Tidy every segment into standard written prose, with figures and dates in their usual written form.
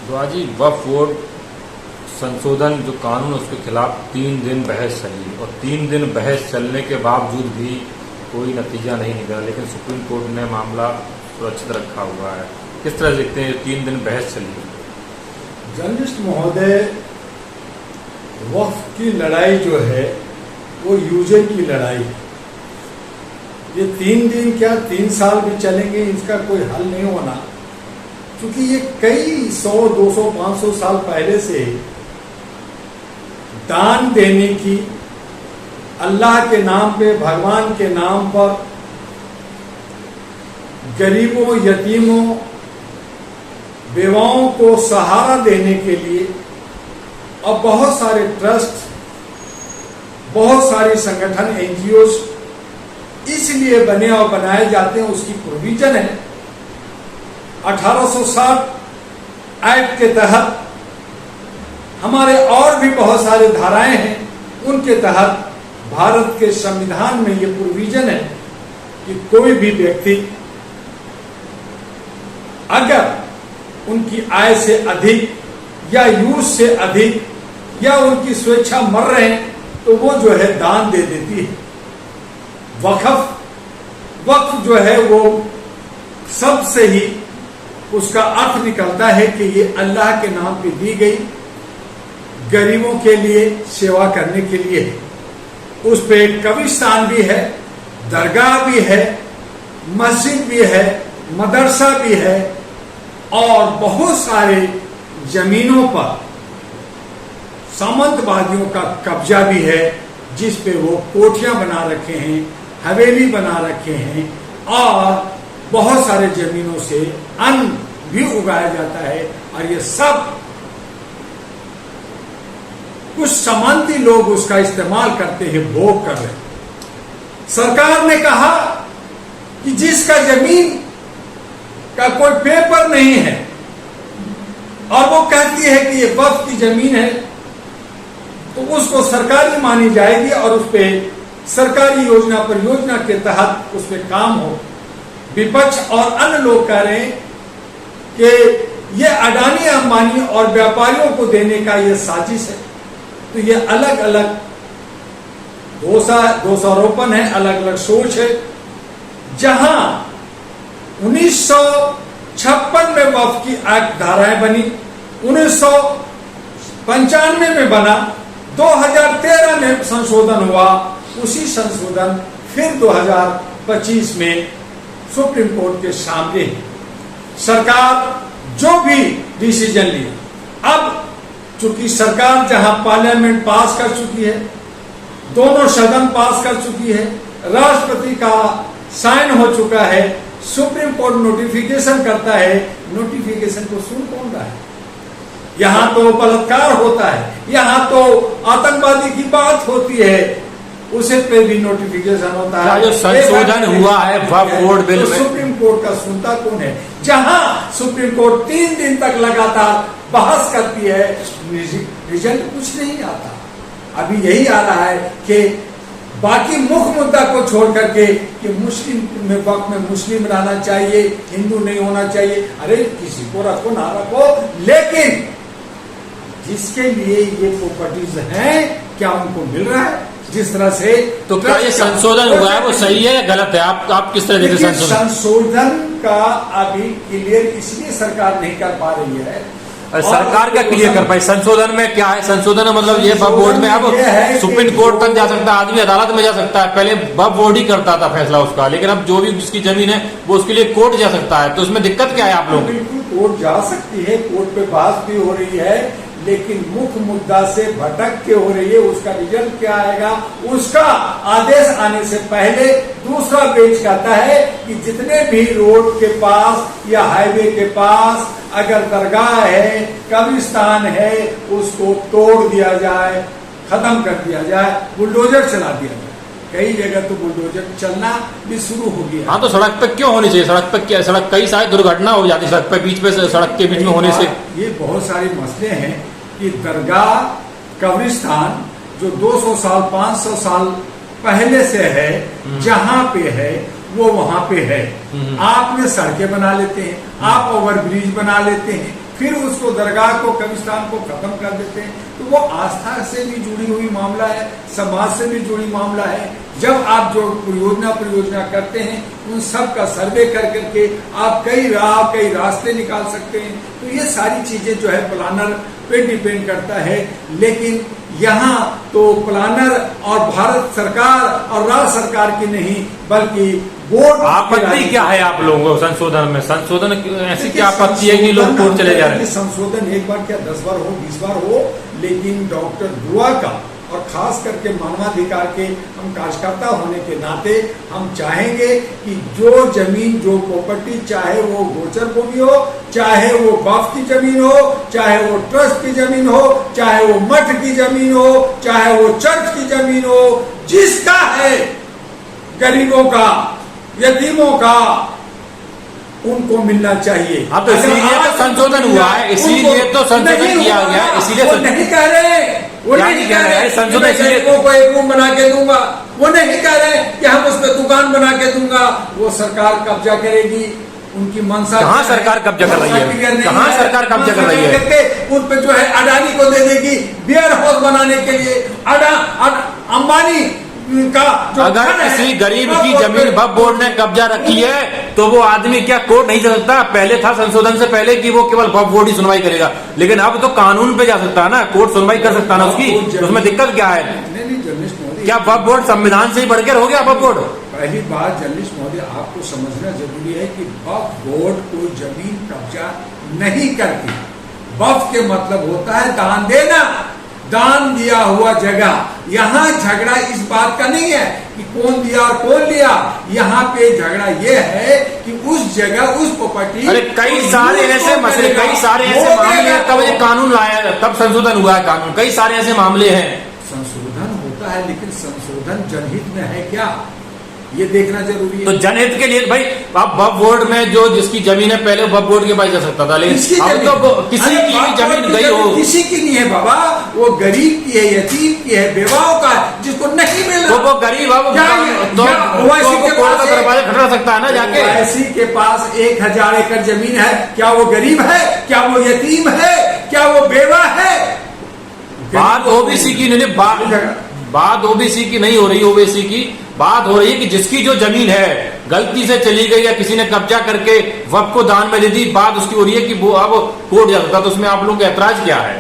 दुआजी वक्फ board संशोधन जो कानून उसके खिलाफ 3 दिन बहस चली और 3 दिन बहस चलने के बावजूद भी कोई नतीजा नहीं निकला, लेकिन सुप्रीम कोर्ट ने मामला सुरक्षित रखा हुआ है। किस तरह देखते हैं 3 दिन बहस चली? जर्नलिस्ट महोदय, वक्फ की लड़ाई जो है वो यूजर की लड़ाई है। ये 3 दिन क्या 3 साल भी चलेंगे, इसका कोई हल नहीं होना, क्योंकि ये कई 100, 200, 500 साल पहले से दान देने की, अल्लाह के नाम पे, भगवान के नाम पर गरीबों, यतीमों, बेवाओं को सहारा देने के लिए और बहुत सारे ट्रस्ट, बहुत सारे संगठन, एनजीओ इसलिए बने और बनाए जाते हैं, उसकी प्रोविजन है। 1860 एक्ट के तहत हमारे और भी बहुत सारे धाराएं हैं, उनके तहत भारत के संविधान में ये प्रोविजन है कि कोई भी व्यक्ति अगर उनकी आय से अधिक या यूज से अधिक या उनकी स्वेच्छा मर रहे हैं तो वो जो है दान दे देती है। वक्फ जो है वो सबसे ही उसका अर्थ निकलता है कि ये अल्लाह के नाम पे दी गई, गरीबों के लिए सेवा करने के लिए है। उस पे कब्रिस्तान भी है, दरगाह भी है, मस्जिद भी है, मदरसा भी है और बहुत सारे जमीनों पर सामंतवादियों का कब्जा भी है, जिस पे वो कोठियां बना रखे हैं, हवेली बना रखे हैं और बहुत सारे जमीनों से अन्न भी उगाया जाता है। और ये सब कुछ सामंती लोग उसका इस्तेमाल करते हैं, भोग कर रहे हैं। सरकार ने कहा कि जिसका जमीन का कोई पेपर नहीं है और वो कहती है कि ये वक्फ की जमीन है, तो उसको सरकारी मानी जाएगी और उस पे सरकारी योजना परियोजना के तहत उस पे काम हो। विपक्ष और अन्य लोग कह रहे हैं कि ये अडानी, अंबानी और व्यापारियों को देने का ये साजिश है। तो ये अलग अलग दोषारोपण है, अलग अलग सोच है। जहां 1956 में वक्फ की एक्ट धाराएं बनी, 1995 में बना, 2013 में संशोधन हुआ, उसी संशोधन फिर 2025 में सुप्रीम कोर्ट के सामने सरकार जो भी डिसीजन लिया। अब चूंकि सरकार जहां पार्लियामेंट पास कर चुकी है, दोनों सदन पास कर चुकी है, राष्ट्रपति का साइन हो चुका है, सुप्रीम कोर्ट नोटिफिकेशन करता है, नोटिफिकेशन को सुन कौन रहा है? यहां तो बलात्कार होता है, यहां तो आतंकवादी की बात होती है, उसे पे भी नोटिफिकेशन होता है। जो संशोधन हुआ है वक्फ बोर्ड बिल में, सुप्रीम कोर्ट का सुनता कौन है? जहां सुप्रीम कोर्ट 3 दिन तक लगातार बहस करती है, रिजल्ट कुछ नहीं आता। अभी यही आ रहा है कि बाकी मुख्य मुद्दा को छोड़ करके कि मुस्लिम में वक्फ में मुस्लिम रहना चाहिए, हिंदू नहीं होना चाहिए। अरे किसी को रखो ना रखो, लेकिन जिसके लिए ये प्रॉपर्टीज हैं क्या उनको मिल रहा है? जिस तरह से तो क्या ये संशोधन हुआ है वो सही है या गलत है? आप किस तरह देखते हैं संशोधन का? अभी क्लियर इसलिए सरकार नहीं कर पा रही है। सरकार क्या क्लियर कर पाई? संशोधन में क्या है? संशोधन मतलब ये वक्फ बोर्ड में अब सुप्रीम कोर्ट तक जा सकता है, आदमी अदालत में जा सकता है। पहले वक्फ बोर्ड ही करता था फैसला उसका, लेकिन अब जो भी जिसकी जमीन है वो उसके लिए कोर्ट जा सकता है। तो उसमें दिक्कत क्या है आप लोग? बिल्कुल कोर्ट जा सकती है, कोर्ट पे बहस भी हो रही है, लेकिन मुख्य मुद्दा से भटक के हो रही है। उसका रिजल्ट क्या आएगा, उसका आदेश आने से पहले दूसरा बेंच कहता है कि जितने भी रोड के पास या हाईवे के पास अगर दरगाह है, कब्रिस्तान है, उसको तोड़ दिया जाए, खत्म कर दिया जाए, बुलडोजर चला दिया जाए। कई जगह तो बुलडोजर चलना भी शुरू हो गया। हाँ, तो सड़क पे क्यों होनी चाहिए? सड़क पे क्या, सड़क कई सारी दुर्घटना हो जाती है सड़क पे, बीच पे सड़क के बीच में होने से। ये बहुत सारे मसले हैं कि दरगाह, कब्रिस्तान जो 200 साल 500 साल पहले से है, जहां पे है वो वहां पे है। आपने सड़कें बना लेते हैं, आप ओवरब्रिज बना लेते हैं, फिर उसको दरगाह को, कब्रिस्तान को खत्म कर देते हैं। तो वो आस्था से भी जुड़ी हुई मामला है, समाज से भी जुड़ी मामला है। जब आप जो परियोजना करते हैं, उन सब का सर्वे कर करके आप कई रास्ते निकाल सकते हैं। तो ये सारी चीजें जो है प्लानर पे डिपेंड करता है। लेकिन यहाँ तो प्लानर और भारत सरकार और राज्य सरकार की नहीं, बल्कि बोर्ड। आपत्ति क्या है आप लोगों को संशोधन में? संशोधन ऐसी क्या आपत्ति है कि लोग कोर्ट चले जा रहे हैं? संशोधन एक बार क्या 10 बार हो, 20 बार हो, लेकिन डॉक्टर दुआ का और खास करके मानवाधिकार के हम कार्यकर्ता होने के नाते हम चाहेंगे कि जो जमीन, जो प्रॉपर्टी, चाहे वो गोचर भूमि हो, चाहे वो वक्फ की जमीन हो, चाहे वो ट्रस्ट की जमीन हो, चाहे वो मठ की जमीन हो, चाहे वो चर्च की जमीन हो, जिसका है गरीबों का, यतीमों का, उनको मिलना चाहिए। हाँ, तो इसीलिए तो संशोधन हुआ है, इसीलिए तो संशोधन किया गया, इसीलिए नहीं कह रहे, वो नहीं कह रहे संशोधन इसलिए को एक रूम बना के दूंगा, वो नहीं कह रहे कि हम उस पर दुकान बना के दूंगा। वो सरकार कब्जा करेगी, उनकी मंशा। कहाँ सरकार कब्जा कर रही है? कहाँ सरकार कब्जा कर रही है? उन पे जो है अडानी को दे देगी बियर हाउस बनाने के लिए। अंबानी का अगर किसी गरीब की जमीन वक्फ बोर्ड ने कब्जा रखी है तो वो आदमी क्या कोर्ट नहीं जा सकता? पहले था संशोधन से पहले कि वो केवल वक्फ बोर्ड ही सुनवाई करेगा, लेकिन अब तो कानून पे जा सकता है ना, कोर्ट सुनवाई कर सकता है ना उसकी। तो उसमें दिक्कत क्या है? क्या वक्फ बोर्ड संविधान से ही बढ़कर हो गया? वक्फ बोर्ड पहली बात जर्नलिस्ट महोदय, आपको समझना जरूरी है कि वक्फ बोर्ड कोई जमीन कब्जा नहीं करती। वक्फ के मतलब होता है दान देना, दान दिया हुआ जगह। यहाँ झगड़ा इस बात का नहीं है कि कौन दिया और कौन लिया, यहाँ पे झगड़ा ये है कि उस जगह, उस प्रॉपर्टी। अरे कई सारे ऐसे मसले, कई सारे ऐसे मामले हैं, तब ये कानून लाया, तब संशोधन हुआ है कानून। कई सारे ऐसे मामले हैं, संशोधन होता है, लेकिन संशोधन जनहित में है क्या, ये देखना जरूरी है। तो जनहित के लिए भाई आप वक्फ बोर्ड में जो जिसकी जमीन है, पहले वक्फ बोर्ड के पास जा सकता था, लेकिन अब तो किसी की भी जमीन गई हो, किसी की नहीं है बाबा, वो गरीब की है, यतीम की है, बेवाओं का है, जिसको नहीं मिल रहा, तो वो गरीब अब कोर्ट का दरवाजा खटखटा सकता है ना जाके। ओवैसी के पास 1000 एकड़ जमीन है, क्या वो गरीब है? क्या वो यतीम है? क्या वो बेवा है? बात ओबीसी की नहीं, बात ओबीसी की नहीं हो रही, ओबीसी की बात हो रही है कि जिसकी जो जमीन है गलती से चली गई या किसी ने कब्जा करके वक्फ को दान में दे दी, बात उसकी हो रही है कि वो अब कोर्ट जा सकता। तो उसमें आप लोगों का ऐतराज क्या है?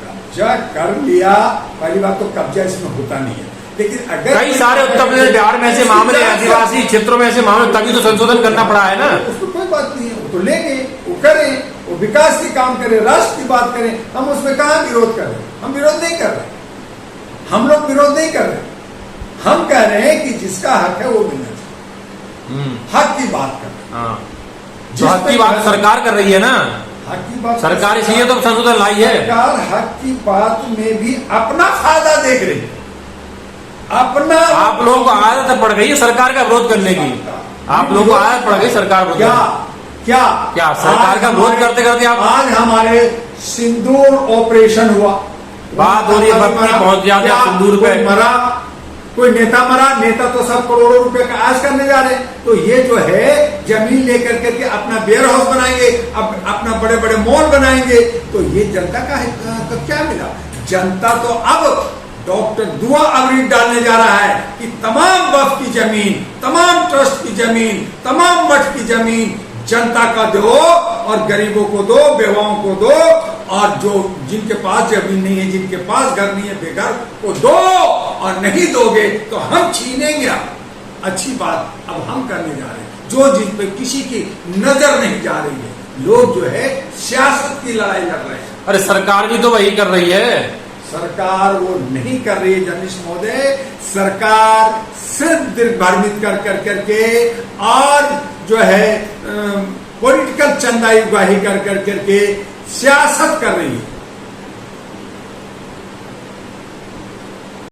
कब्जा कर लिया, पहली बात तो कब्जा इसमें होता नहीं है, लेकिन अगर कई सारे उत्तर प्रदेश, बिहार में ऐसे मामले, आदिवासी क्षेत्रों में ऐसे मामले, तभी तो संशोधन करना पड़ा है ना। उसको कोई बात नहीं है, वो तो लेंगे, वो करें, वो विकास की काम करें, राष्ट्र की बात करें। हम उसमें कहाँ विरोध कर रहे? हम विरोध नहीं कर रहे, हम लोग विरोध नहीं कर रहे। हम कह रहे हैं कि जिसका हक है वो मिलना चाहिए, हक की बात कर रहे हैं। जो हक की बात सरकार कर रही है ना, हक की बात सरकार, इसलिए तो संशोधन लाई है। सरकार हक की बात में भी अपना फायदा देख रही है, अपना। आप लोगों को आदत पड़ गई है सरकार का विरोध करने की, आप लोगों को आदत पड़ गई सरकार क्या क्या क्या सरकार का विरोध करते करते आप। आज हमारे सिंदूर ऑपरेशन हुआ, बात हो रही है बत्ती पहुंच जाते हैं सिंदूर पे, मरा कोई नेता मरा, नेता तो सब करोड़ों रुपए का आश करने जा रहे हैं। तो ये जो है जमीन लेकर करके अपना वेयर हाउस बनाएंगे, अपना बड़े बड़े मॉल बनाएंगे, तो ये जनता का तो क्या मिला? जनता तो अब डॉक्टर दुआ अवरीद डालने जा रहा है कि तमाम वक्फ की जमीन, तमाम ट्रस्ट की जमीन, तमाम मठ की जमीन जनता का दो और गरीबों को दो, बेवाओं को दो, और जो जिनके पास जमीन नहीं है, जिनके पास घर नहीं है, बेघर को दो, और नहीं दोगे तो हम छीनेंगे। अच्छी बात अब हम करने जा रहे हैं, जो जिस पे किसी की नजर नहीं जा रही है। लोग जो है सियासत की लड़ाई लड़ रहे हैं। अरे सरकार भी तो वही कर रही है। सरकार वो नहीं कर रही है जर्नलिस्ट महोदय, सरकार सिर्फ दिग्भ्रमित कर करके और जो है पॉलिटिकल चंदाई उगाही कर करके सियासत कर रही है।